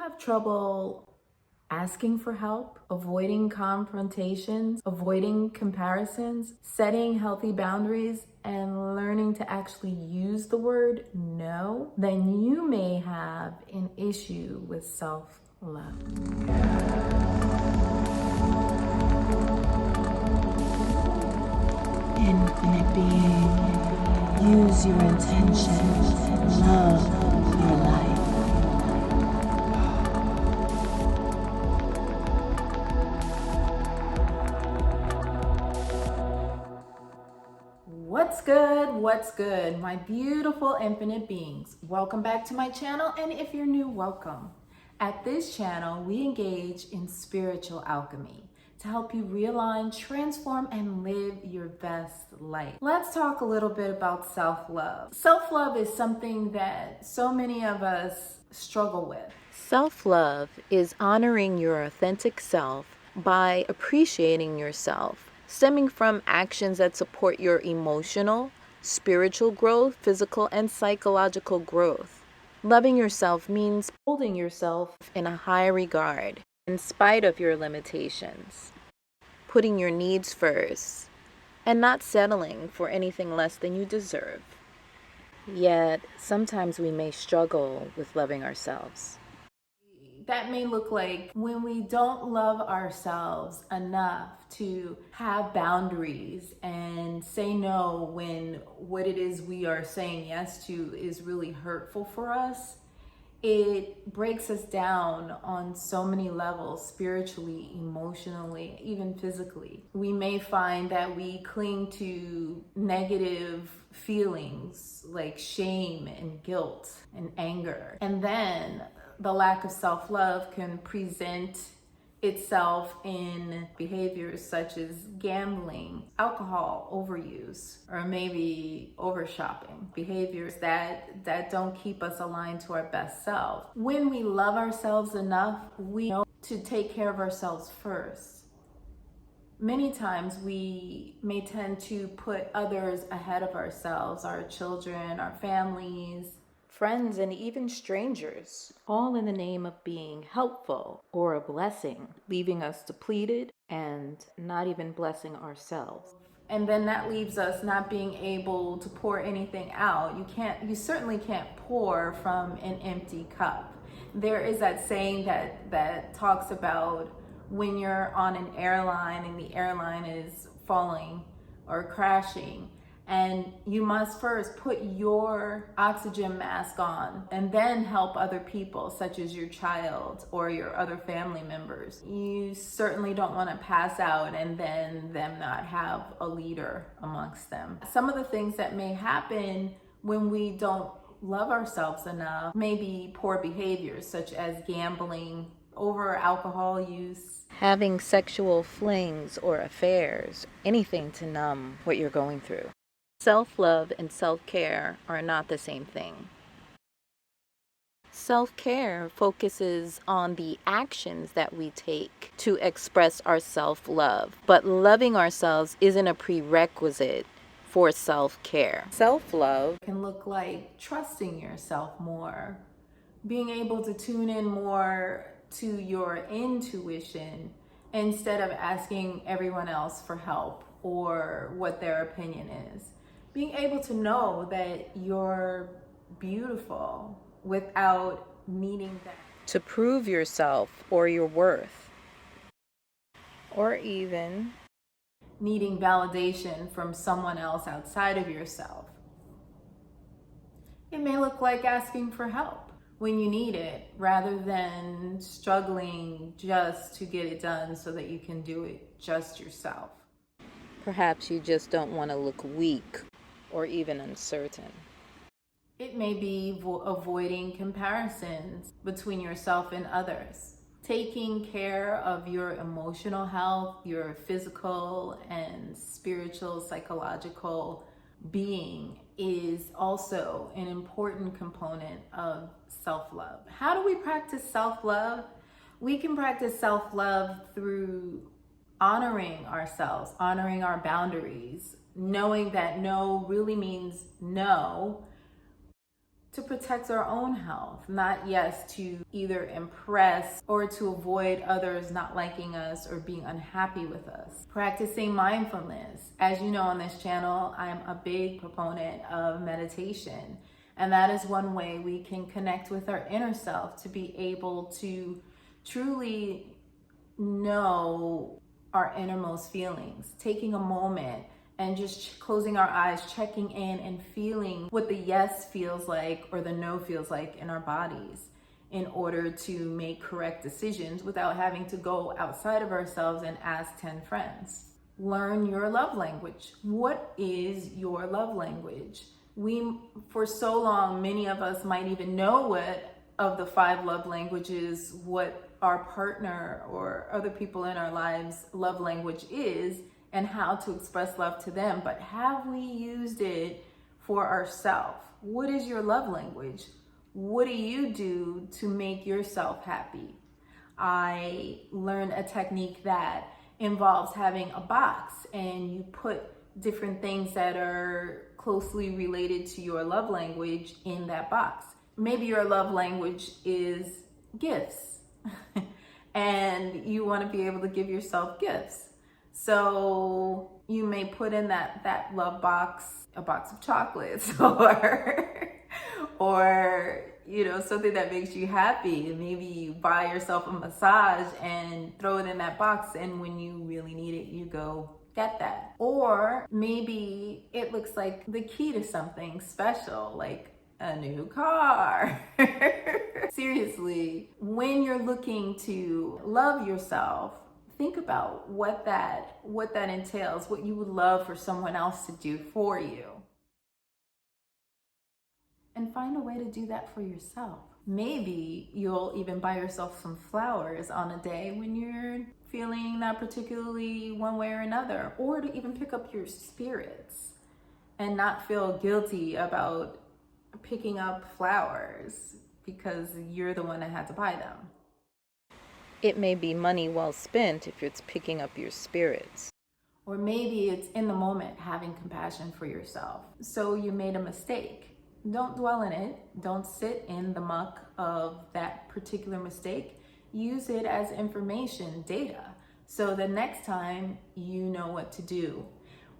have trouble asking for help, avoiding confrontations, avoiding comparisons, setting healthy boundaries, and learning to actually use the word no, then you may have an issue with self-love. Infinite being, use your intention, love your life. What's good? What's good? My beautiful infinite beings. Welcome back to my channel, and if you're new, welcome. At this channel, we engage in spiritual alchemy to help you realign, transform, and live your best life. Let's talk a little bit about self-love. Self-love is something that so many of us struggle with. Self-love is honoring your authentic self by appreciating yourself, stemming from actions that support your emotional, spiritual growth, physical, and psychological growth. Loving yourself means holding yourself in a high regard, in spite of your limitations, putting your needs first, and not settling for anything less than you deserve. Yet, sometimes we may struggle with loving ourselves. That may look like when we don't love ourselves enough to have boundaries and say no when what it is we are saying yes to is really hurtful for us. It breaks us down on so many levels, spiritually, emotionally, even physically. We may find that we cling to negative feelings like shame and guilt and anger. And then the lack of self-love can present itself in behaviors such as gambling, alcohol overuse, or maybe over shopping, behaviors that don't keep us aligned to our best self. When we love ourselves enough, we know to take care of ourselves first. Many times we may tend to put others ahead of ourselves, our children, our families, Friends, and even strangers, all in the name of being helpful or a blessing, leaving us depleted and not even blessing ourselves. And then that leaves us not being able to pour anything out. You certainly can't pour from an empty cup. There is that saying that talks about when you're on an airline and the airline is falling or crashing, and you must first put your oxygen mask on and then help other people, such as your child or your other family members. You certainly don't want to pass out and then them not have a leader amongst them. Some of the things that may happen when we don't love ourselves enough may be poor behaviors such as gambling, over alcohol use, Having sexual flings or affairs, anything to numb what you're going through. Self-love and self-care are not the same thing. Self-care focuses on the actions that we take to express our self-love, but loving ourselves isn't a prerequisite for self-care. Self-love can look like trusting yourself more, being able to tune in more to your intuition instead of asking everyone else for help or what their opinion is. Being able to know that you're beautiful without needing that. to prove yourself or your worth, or even Needing validation from someone else outside of yourself. It may look like asking for help when you need it rather than struggling just to get it done so that you can do it just yourself. perhaps you just don't want to look weak or even uncertain. It may be avoiding comparisons between yourself and others. Taking care of your emotional health, your physical and spiritual, psychological being is also an important component of self-love. How do we practice self-love? We can practice self-love through honoring ourselves, honoring our boundaries, knowing that no really means no, to protect our own health, not yes to either impress or to avoid others not liking us or being unhappy with us. Practicing mindfulness. As you know, on this channel, I'm a big proponent of meditation. And that is one way we can connect with our inner self to be able to truly know our innermost feelings. Taking a moment and just closing our eyes, checking in and feeling what the yes feels like or the no feels like in our bodies in order to make correct decisions without having to go outside of ourselves and ask 10 friends. Learn your love language. What is your love language? For so long, many of us might even know what of the 5 love languages, what our partner or other people in our lives' love language is and how to express love to them. But have we used it for ourselves? What is your love language? What do you do to make yourself happy? I learned a technique that involves having a box and you put different things that are closely related to your love language in that box. Maybe your love language is gifts and you want to be able to give yourself gifts. So you may put in that love box, a box of chocolates or something that makes you happy. Maybe you buy yourself a massage and throw it in that box, and when you really need it, you go get that. Or maybe it looks like the key to something special, like a new car. Seriously, when you're looking to love yourself, think about what that entails, what you would love for someone else to do for you. And find a way to do that for yourself. Maybe you'll even buy yourself some flowers on a day when you're feeling not particularly one way or another, or to even pick up your spirits and not feel guilty about picking up flowers because you're the one that had to buy them. It may be money well spent if it's picking up your spirits. Or maybe it's in the moment having compassion for yourself. So you made a mistake. Don't dwell in it. Don't sit in the muck of that particular mistake. Use it as information, data. So the next time you know what to do,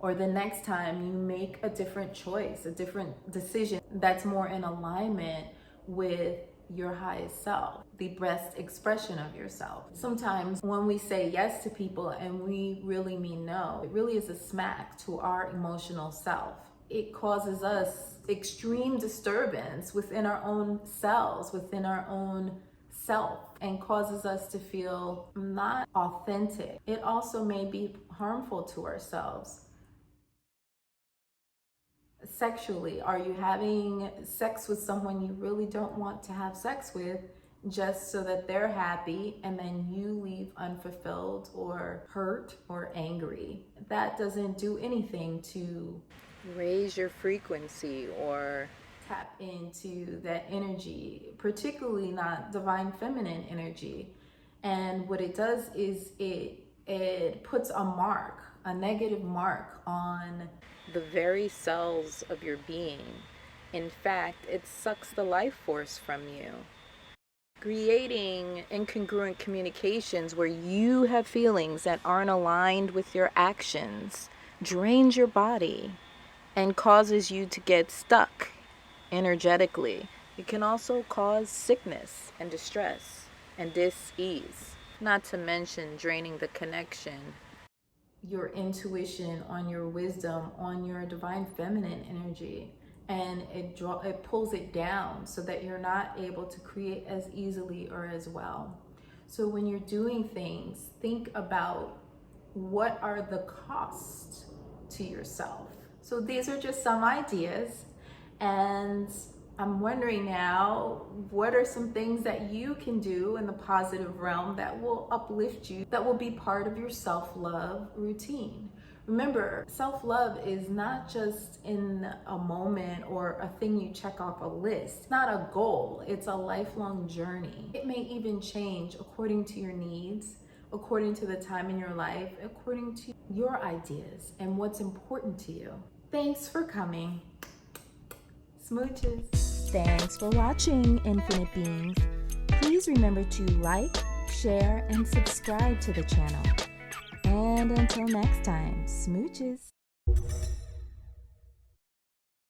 or the next time you make a different choice, a different decision that's more in alignment with your highest self, the best expression of yourself. Sometimes when we say yes to people and we really mean no, it really is a smack to our emotional self. It causes us extreme disturbance within our own selves, within our own self, and causes us to feel not authentic. It also may be harmful to ourselves. Sexually, are you having sex with someone you really don't want to have sex with just so that they're happy and then you leave unfulfilled or hurt or angry? That doesn't do anything to raise your frequency or tap into that energy, particularly not divine feminine energy. And what it does is it puts a negative mark on the very cells of your being. In fact, it sucks the life force from you, creating incongruent communications where you have feelings that aren't aligned with your actions, drains your body, and causes you to get stuck energetically. It can also cause sickness and distress and dis-ease, not to mention draining the connection, your intuition, on your wisdom, on your divine feminine energy, and it pulls it down so that you're not able to create as easily or as well. So when you're doing things, think about what are the costs to yourself. So these are just some ideas, and I'm wondering now, what are some things that you can do in the positive realm that will uplift you, that will be part of your self-love routine? Remember, self-love is not just in a moment or a thing you check off a list. It's not a goal, it's a lifelong journey. It may even change according to your needs, according to the time in your life, according to your ideas and what's important to you. Thanks for coming. Smooches. Thanks for watching, Infinite Beings. Please remember to like, share, and subscribe to the channel. And until next time, smooches.